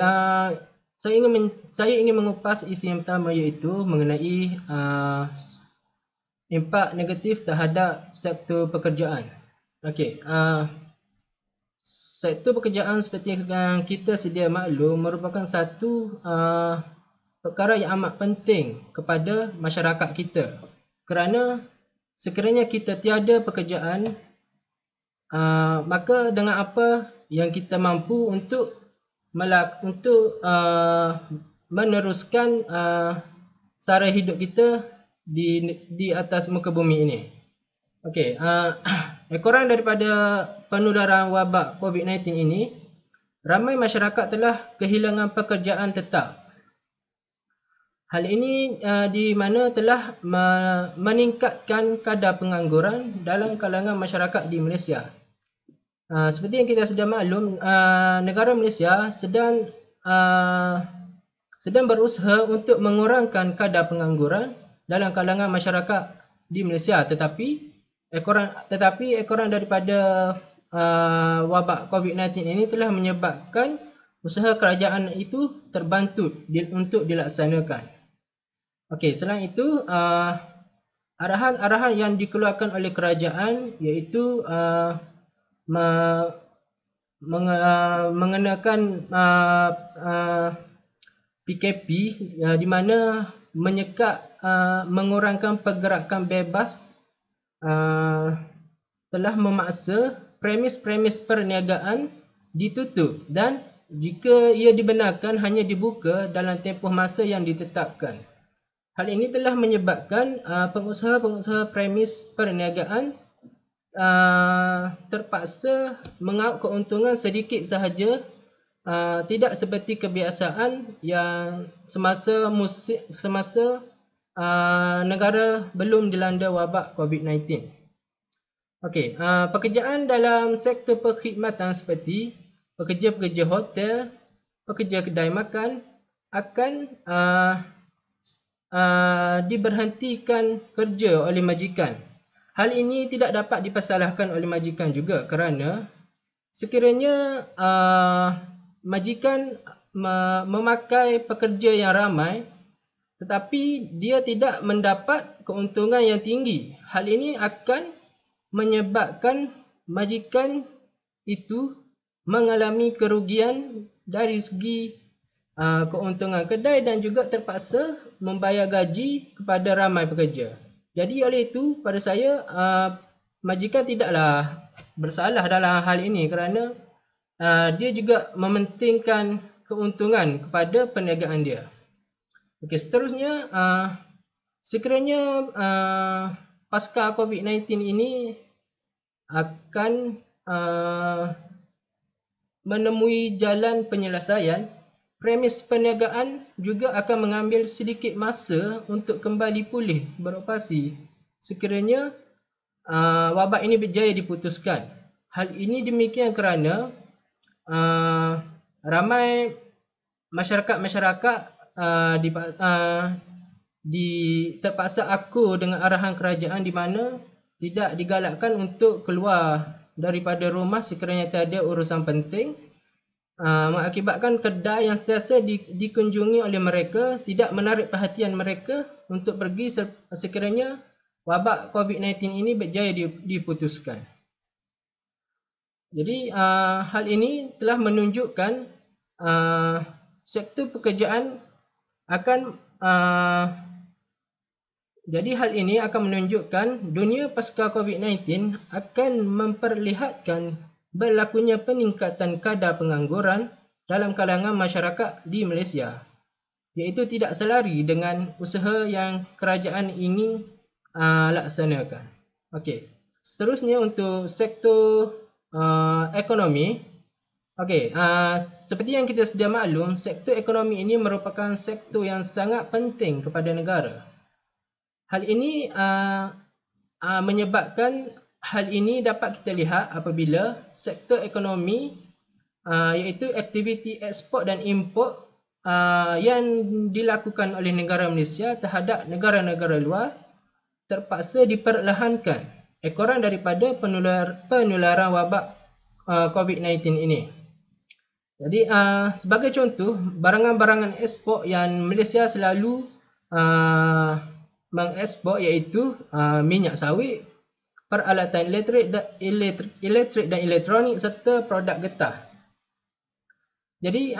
saya ingin mengupas isi yang pertama, iaitu mengenai impak negatif terhadap sektor pekerjaan. Okey, sektor pekerjaan seperti yang kita sedia maklum merupakan satu perkara yang amat penting kepada masyarakat kita, kerana sekiranya kita tiada pekerjaan, maka dengan apa yang kita mampu untuk meneruskan sara hidup kita di atas muka bumi ini. Okey, kurang daripada penularan wabak COVID-19 ini, ramai masyarakat telah kehilangan pekerjaan tetap. Hal ini di mana telah meningkatkan kadar pengangguran dalam kalangan masyarakat di Malaysia. Seperti yang kita sudah maklum, negara Malaysia sedang berusaha untuk mengurangkan kadar pengangguran dalam kalangan masyarakat di Malaysia, tetapi kurang daripada wabak COVID-19 ini telah menyebabkan usaha kerajaan itu terbantut untuk dilaksanakan. Okey, selain itu, arahan-arahan yang dikeluarkan oleh kerajaan iaitu mengenakan PKP, di mana mengurangkan pergerakan bebas, telah memaksa premis-premis perniagaan ditutup, dan jika ia dibenarkan hanya dibuka dalam tempoh masa yang ditetapkan. Hal ini telah menyebabkan pengusaha-pengusaha premis perniagaan terpaksa mengauk keuntungan sedikit sahaja, tidak seperti kebiasaan yang semasa negara belum dilanda wabak COVID-19. Okey, pekerjaan dalam sektor perkhidmatan seperti pekerja-pekerja hotel, pekerja kedai makan akan diberhentikan kerja oleh majikan. Hal ini tidak dapat dipersalahkan oleh majikan juga, kerana sekiranya majikan memakai pekerja yang ramai tetapi dia tidak mendapat keuntungan yang tinggi, hal ini akan menyebabkan majikan itu mengalami kerugian dari segi keuntungan kedai dan juga terpaksa membayar gaji kepada ramai pekerja. Jadi oleh itu, pada saya, majikan tidaklah bersalah dalam hal ini, kerana dia juga mementingkan keuntungan kepada perniagaan dia. Okey, seterusnya, sekiranya pasca COVID-19 ini akan menemui jalan penyelesaian, premis perniagaan juga akan mengambil sedikit masa untuk kembali pulih beroperasi sekiranya wabak ini berjaya diputuskan. Hal ini demikian kerana ramai masyarakat terpaksa akur dengan arahan kerajaan di mana tidak digalakkan untuk keluar daripada rumah sekiranya tiada urusan penting, mengakibatkan kedai yang sentiasa dikunjungi oleh mereka tidak menarik perhatian mereka untuk pergi sekiranya wabak COVID-19 ini berjaya diputuskan. Jadi hal ini telah menunjukkan sektor pekerjaan akan jadi hal ini akan menunjukkan dunia pasca COVID-19 akan memperlihatkan berlakunya peningkatan kadar pengangguran dalam kalangan masyarakat di Malaysia, iaitu tidak selari dengan usaha yang kerajaan ingin laksanakan. Okey, seterusnya untuk sektor ekonomi. Okey, seperti yang kita sedia maklum, sektor ekonomi ini merupakan sektor yang sangat penting kepada negara. Hal ini menyebabkan hal ini dapat kita lihat apabila sektor ekonomi iaitu aktiviti ekspor dan import yang dilakukan oleh negara Malaysia terhadap negara-negara luar terpaksa diperlahankan ekoran daripada penularan wabak COVID-19 ini. Jadi sebagai contoh, barangan-barangan ekspor yang Malaysia selalu mengekspor iaitu minyak sawit, peralatan elektrik dan elektronik serta produk getah. Jadi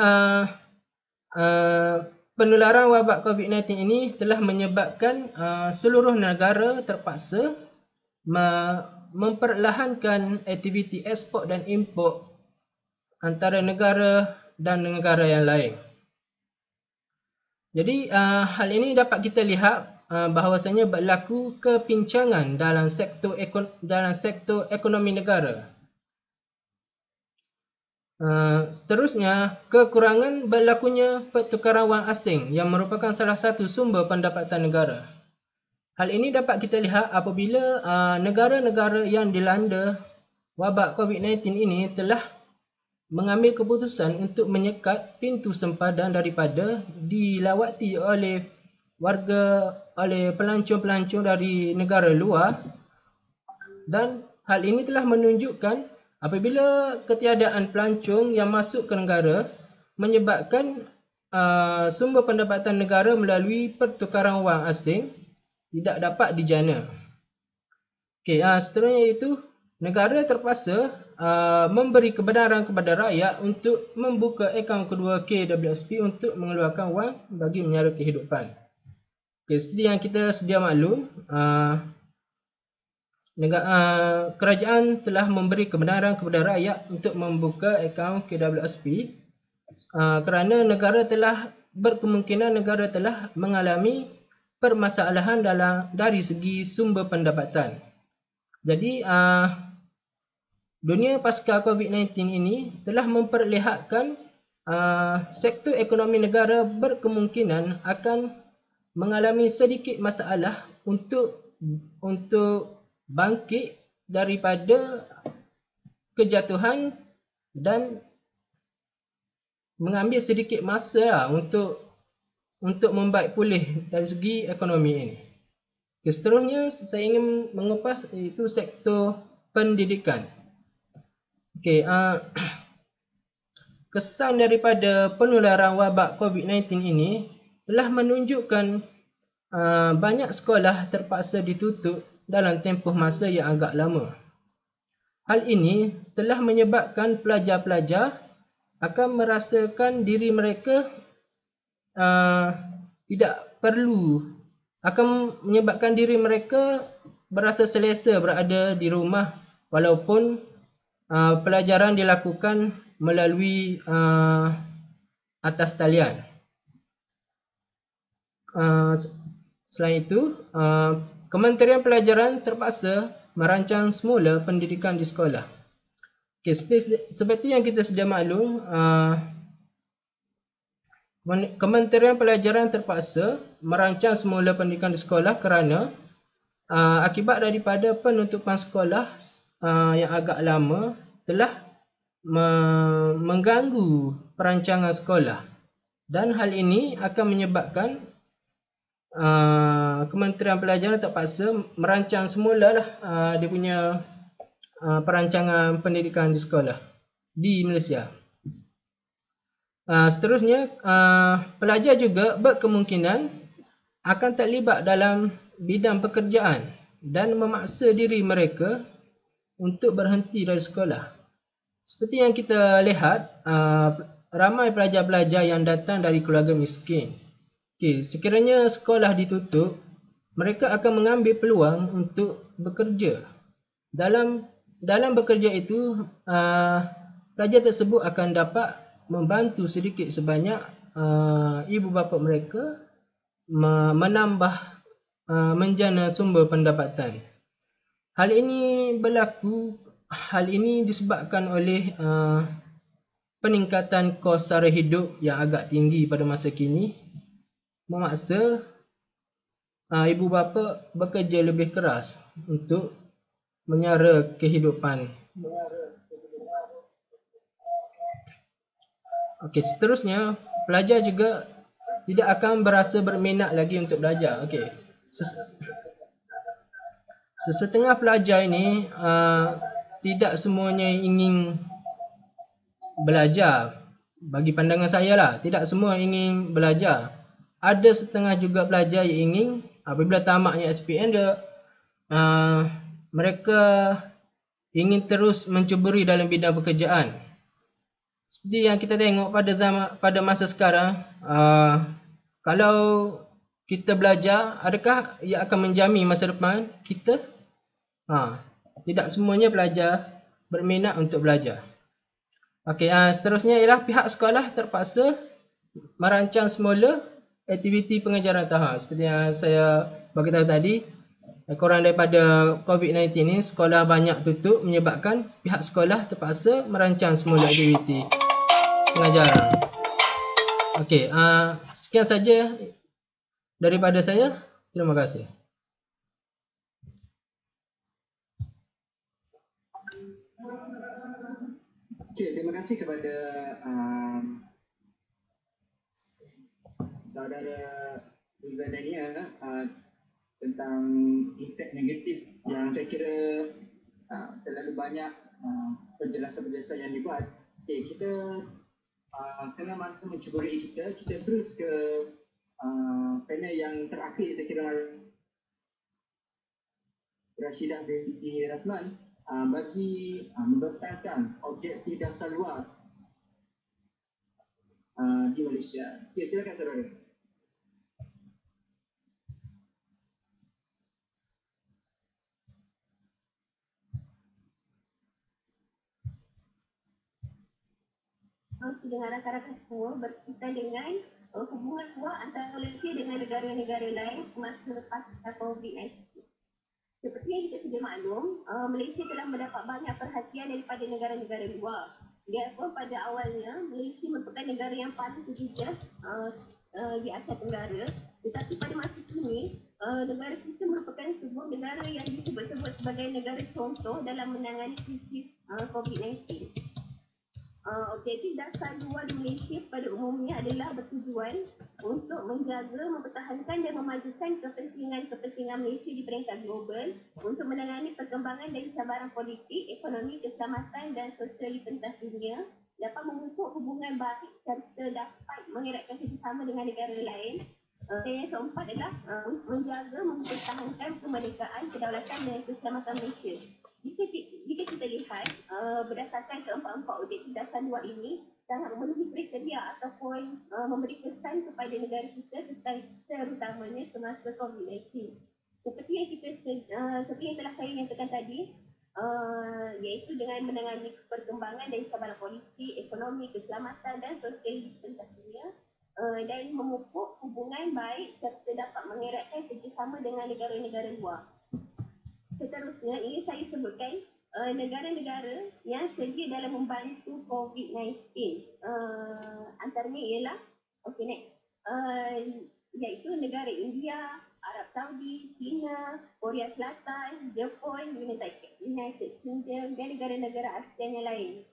penularan wabak COVID-19 ini telah menyebabkan seluruh negara terpaksa memperlahankan aktiviti ekspor dan import antara negara dan negara yang lain. Jadi hal ini dapat kita lihat bahawasanya berlaku kepincangan dalam sektor ekonomi negara. Seterusnya, kekurangan berlakunya pertukaran wang asing yang merupakan salah satu sumber pendapatan negara. Hal ini dapat kita lihat apabila negara-negara yang dilanda wabak COVID-19 ini telah mengambil keputusan untuk menyekat pintu sempadan daripada dilawati oleh pelancong-pelancong dari negara luar, dan hal ini telah menunjukkan apabila ketiadaan pelancong yang masuk ke negara menyebabkan sumber pendapatan negara melalui pertukaran wang asing tidak dapat dijana. Okey, seterusnya iaitu negara terpaksa memberi kebenaran kepada rakyat untuk membuka akaun kedua KWSP untuk mengeluarkan wang bagi menyara kehidupan. Okay, seperti yang kita sedia maklum, kerajaan telah memberi kebenaran kepada rakyat untuk membuka akaun KWSP kerana negara telah mengalami permasalahan dari segi sumber pendapatan. Jadi dunia pasca COVID-19 ini telah memperlihatkan sektor ekonomi negara berkemungkinan akan mengalami sedikit masalah untuk bangkit daripada kejatuhan dan mengambil sedikit masa untuk membaik pulih dari segi ekonomi ini. Seterusnya saya ingin mengupas iaitu sektor pendidikan. Okey, kesan daripada penularan wabak COVID-19 ini telah menunjukkan banyak sekolah terpaksa ditutup dalam tempoh masa yang agak lama. Hal ini telah menyebabkan pelajar-pelajar akan merasakan diri mereka menyebabkan diri mereka berasa selesa berada di rumah walaupun pelajaran dilakukan melalui atas talian. Selain itu, Kementerian Pelajaran terpaksa merancang semula pendidikan di sekolah. Okay, seperti yang kita sedia maklum, Kementerian Pelajaran terpaksa merancang semula pendidikan di sekolah kerana akibat daripada penutupan sekolah yang agak lama telah mengganggu perancangan sekolah, dan hal ini akan menyebabkan Kementerian Pelajaran terpaksa merancang semula lah dia punya perancangan pendidikan di sekolah di Malaysia. Seterusnya, pelajar juga berkemungkinan akan terlibat dalam bidang pekerjaan dan memaksa diri mereka untuk berhenti dari sekolah. Seperti yang kita lihat, ramai pelajar-pelajar yang datang dari keluarga miskin. Sekiranya sekolah ditutup, mereka akan mengambil peluang untuk bekerja. Dalam bekerja itu, pelajar tersebut akan dapat membantu sedikit sebanyak ibu bapa mereka menambah menjana sumber pendapatan. Hal ini disebabkan oleh peningkatan kos sara hidup yang agak tinggi pada masa kini, memaksa ibu bapa bekerja lebih keras untuk menyara kehidupan. Okey, seterusnya, pelajar juga tidak akan berasa berminat lagi untuk belajar. Okey. Sesetengah pelajar ini tidak semuanya ingin belajar. Bagi pandangan saya lah, tidak semua ingin belajar. Ada setengah juga pelajar yang ingin, apabila tamatnya SPM dia, mereka ingin terus mencuburi dalam bidang pekerjaan. Seperti yang kita tengok pada masa sekarang, kalau kita belajar, adakah ia akan menjamin masa depan kita? Tidak semuanya pelajar berminat untuk belajar. Okey, seterusnya ialah pihak sekolah terpaksa merancang semula aktiviti pengajaran tahap. Seperti yang saya bagi tahu tadi, kurang daripada COVID-19 ini, sekolah banyak tutup menyebabkan pihak sekolah terpaksa merancang semula aktiviti pengajaran. Okey, sekian saja daripada saya. Terima kasih. Okey, terima kasih kepada saudara Zidania tentang impak negatif yang saya kira terlalu banyak penjelasan-penjelasan yang dibuat. Okey, kita tengah masa mencuburi kita terus ke panel yang terakhir, saya kira Rashidah binti Rasman bagi membentangkan objektif dasar luar di Malaysia. Okey, silakan saudara. Dengan rakan-rakan semua berkaitan dengan hubungan luar antara Malaysia dengan negara-negara lain semasa pasca COVID-19. Seperti yang kita sudah maklum, Malaysia telah mendapat banyak perhatian daripada negara-negara luar. Biarpun pada awalnya Malaysia merupakan negara yang paling terjejas di Asia Tenggara, tetapi pada masa kini negara kita merupakan sebuah negara yang disebut-sebut sebagai negara contoh dalam menangani krisis COVID-19. Objektif dasar luar di Malaysia pada umumnya adalah bertujuan untuk menjaga, mempertahankan dan memajukan kepentingan Malaysia di peringkat global untuk menangani perkembangan dan cabaran politik, ekonomi, keselamatan dan sosial di pentas dunia, dapat memupuk hubungan baik serta dapat mengeratkan kerjasama dengan negara lain. Dan yang keempat adalah menjaga, mempertahankan kemerdekaan, kedaulatan dan keselamatan Malaysia. Jika kita lihat berdasarkan keempat-empat objektif dasar luar ini sangat memenuhi kriteria ataupun memberi kesan kepada negara kita terutamanya semasa COVID-19. Seperti yang telah saya nyatakan tadi, iaitu dengan menangani perkembangan dan cabaran politik, ekonomi, keselamatan dan sosial di pentas dunia dan memupuk hubungan baik serta dapat mengeratkan kerjasama dengan negara-negara luar. Seterusnya, ini saya sebutkan negara-negara yang sedia dalam membantu COVID-19. Antaranya ialah, iaitu negara India, Arab Saudi, China, Korea Selatan, Jepun, United Kingdom dan negara-negara ASEAN yang lain.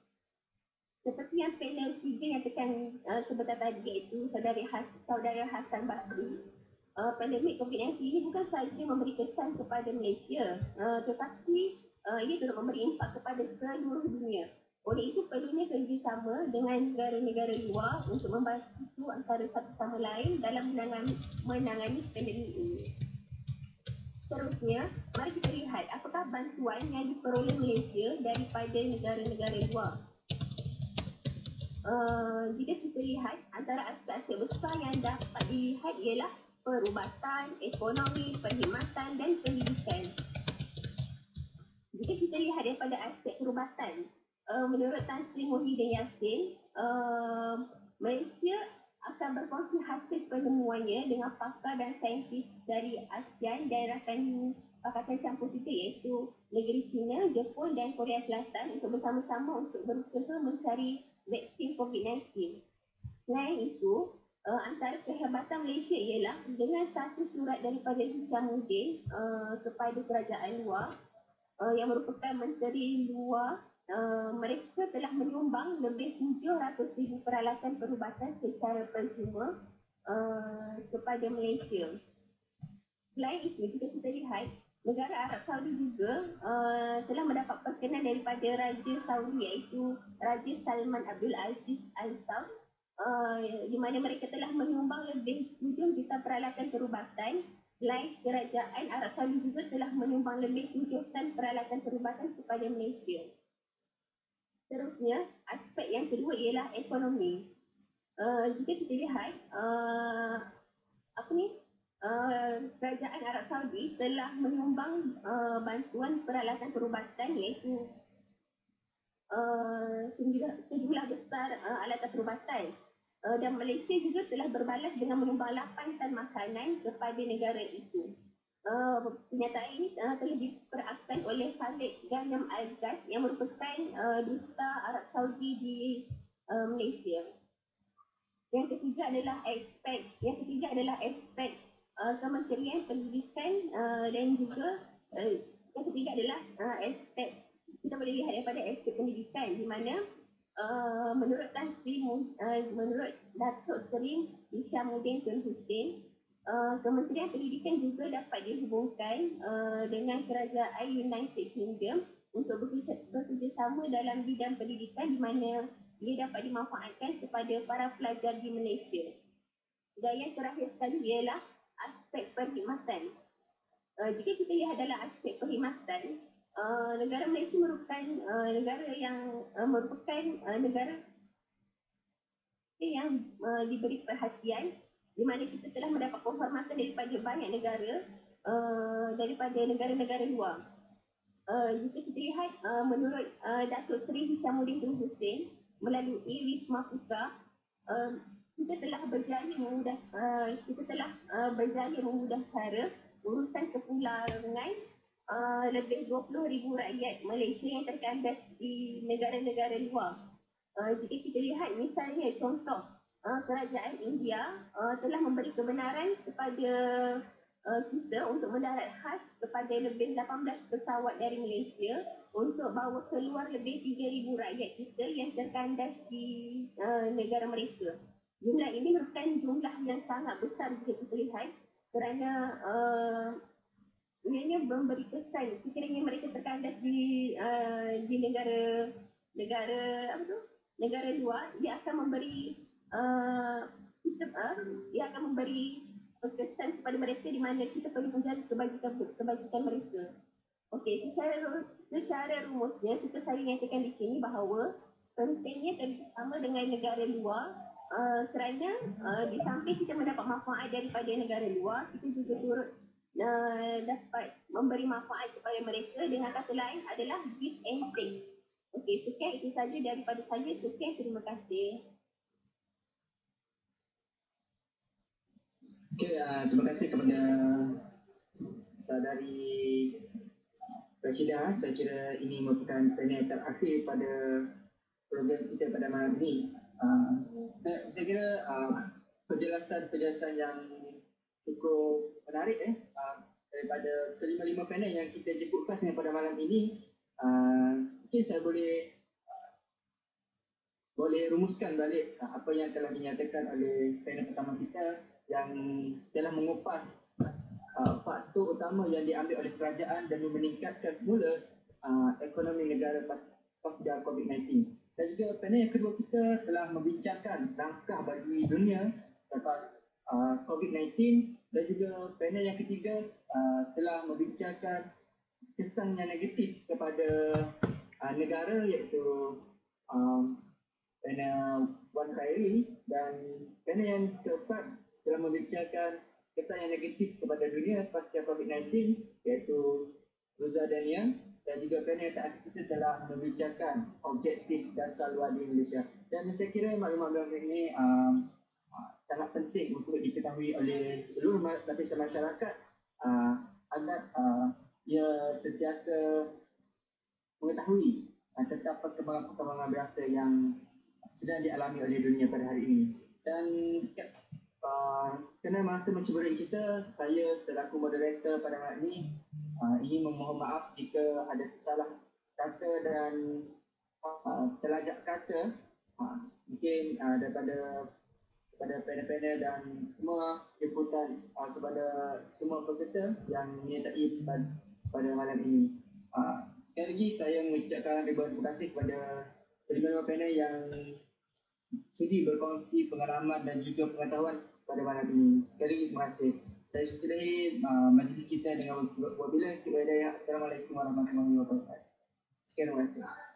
Seperti yang panel 3 yang tekan sebentar tadi, iaitu saudara Hassan Basri, pandemik COVID-19 ini bukan sahaja memberi kesan kepada Malaysia, tetapi ia turut memberi impak kepada seluruh dunia. Oleh itu perlunya kerjasama dengan negara-negara luar untuk membantu antara satu sama lain dalam menangani pandemik ini. Seterusnya, mari kita lihat apakah bantuan yang diperoleh Malaysia daripada negara-negara luar. Jika kita lihat, antara aspek-aspek besar yang dapat dilihat ialah perubatan, ekonomi, perkhidmatan dan pendidikan. Jika kita lihat daripada aspek perubatan, menurut Tan Sri Muhyiddin Yassin, Malaysia akan berkongsi hasil penemuannya dengan pakar dan saintis dari ASEAN dan rakan Pakatan Campur Tiga iaitu negeri China, Jepun dan Korea Selatan untuk bersama-sama untuk berusaha mencari vaksin COVID-19. Selain itu, antara kehebatan Malaysia ialah dengan satu surat daripada Hishamuddin kepada kerajaan luar yang merupakan Menteri Luar, mereka telah menyumbang lebih 700,000 peralatan perubatan secara percuma kepada Malaysia. Selain itu, jika kita lihat, negara Arab Saudi juga telah mendapat perkenan daripada Raja Saudi iaitu Raja Salman Abdul Aziz Al Saud, di mana mereka telah menyumbang lebih 7 juta peralatan perubatan. Selain kerajaan Arab Saudi juga telah menyumbang lebih 7 ton peralatan perubatan kepada Malaysia. Seterusnya, aspek yang kedua ialah ekonomi. Jika kita lihat, kerajaan Arab Saudi telah menyumbang bantuan peralatan perubatan iaitu sejumlah besar alatan perubatan. Dan Malaysia juga telah berbalas dengan menyumbang 8 tan makanan kepada negara itu. Kenyataan ini telah diperakskan oleh Khalid Ghanem Al-Ghaz yang merupakan duta Arab Saudi di Malaysia. Yang ketiga adalah aspek Kementerian Pendidikan dan juga yang ketiga adalah aspek, kita boleh lihat daripada aspek pendidikan di mana menurut Datuk Seri Hishamuddin Tun Hussein, Kementerian Pendidikan juga dapat dihubungkan dengan kerajaan United Kingdom untuk bekerjasama dalam bidang pendidikan di mana ia dapat dimanfaatkan kepada para pelajar di Malaysia. Dan yang terakhir sekali ialah aspek perkhidmatan. Jika kita lihat dalam aspek perkhidmatan, negara Malaysia merupakan negara yang diberi perhatian di mana kita telah mendapat penghormatan daripada banyak negara, daripada negara-negara luar. Jika kita lihat, menurut Datuk Seri Hishamuddin Tun Hussein melalui Wisma Putra, kita telah berjaya memudahkan cara urusan kepulangan lebih 20,000 rakyat Malaysia yang terkandas di negara-negara luar. Jika kita lihat misalnya contoh, kerajaan India telah memberi kebenaran kepada kita untuk mendarat khas kepada lebih 18 pesawat dari Malaysia untuk bawa keluar lebih 3,000 rakyat kita yang terkandas di negara mereka. Jumlah ini merupakan jumlah yang sangat besar jika kita lihat kerana ianya memberi kesan sekiranya mereka terkandas di negara luar, dia akan memberi kesan kepada mereka di mana kita perlu menjaga kebajikan mereka. Okey, secara rumusnya kita saya nyatakan di sini bahawa pentingnya kerjasama dengan negara luar kerana di samping kita mendapat manfaat daripada negara luar, kita juga turut dapat memberi manfaat kepada mereka. Dengan kata lain adalah give and take. Okey, sekian itu saja daripada saya. Sekian, terima kasih. Okey, terima kasih kepada saudari Rashidah. Saya kira ini merupakan panel terakhir pada program kita pada malam ini. Saya kira penjelasan yang cukup menarik daripada kelima-lima panel yang kita jemput khasnya pada malam ini. Mungkin saya boleh rumuskan balik apa yang telah dinyatakan oleh panel pertama kita yang telah mengupas faktor utama yang diambil oleh kerajaan demi meningkatkan semula ekonomi negara pasca COVID-19. Dan juga panel yang kedua kita telah membincangkan langkah bagi dunia lepas COVID-19, dan juga panel yang ketiga telah membincangkan kesan yang negatif kepada negara, iaitu panel Wan Khairi, dan panel yang keempat telah membincangkan kesan yang negatif kepada dunia pasca COVID-19, iaitu Ruza Dania, dan juga panel yang terakhir kita telah membincangkan objektif dasar luar di Malaysia. Dan saya kira maklumat-maklumat ini sangat penting untuk diketahui oleh seluruh lapisan masyarakat agar ia sentiasa mengetahui tentang perkembangan-perkembangan berasa yang sedang dialami oleh dunia pada hari ini. Dan kerana masa menceburi kita, saya selaku moderator pada malam ini ingin memohon maaf jika ada salah kata dan terlajak kata mungkin daripada panel-panel dan semua jemputan kepada semua peserta yang menyertai pada malam ini. Sekali lagi saya mengucapkan ribuan terima kasih kepada kelima panel yang sudi berkongsi pengalaman dan juga pengetahuan pada malam ini. Sekali lagi terima kasih. Saya sudahi majlis kita dengan wabillahi taufiq wal hidayah. Assalamualaikum warahmatullahi wabarakatuh. Sekian, terima kasih.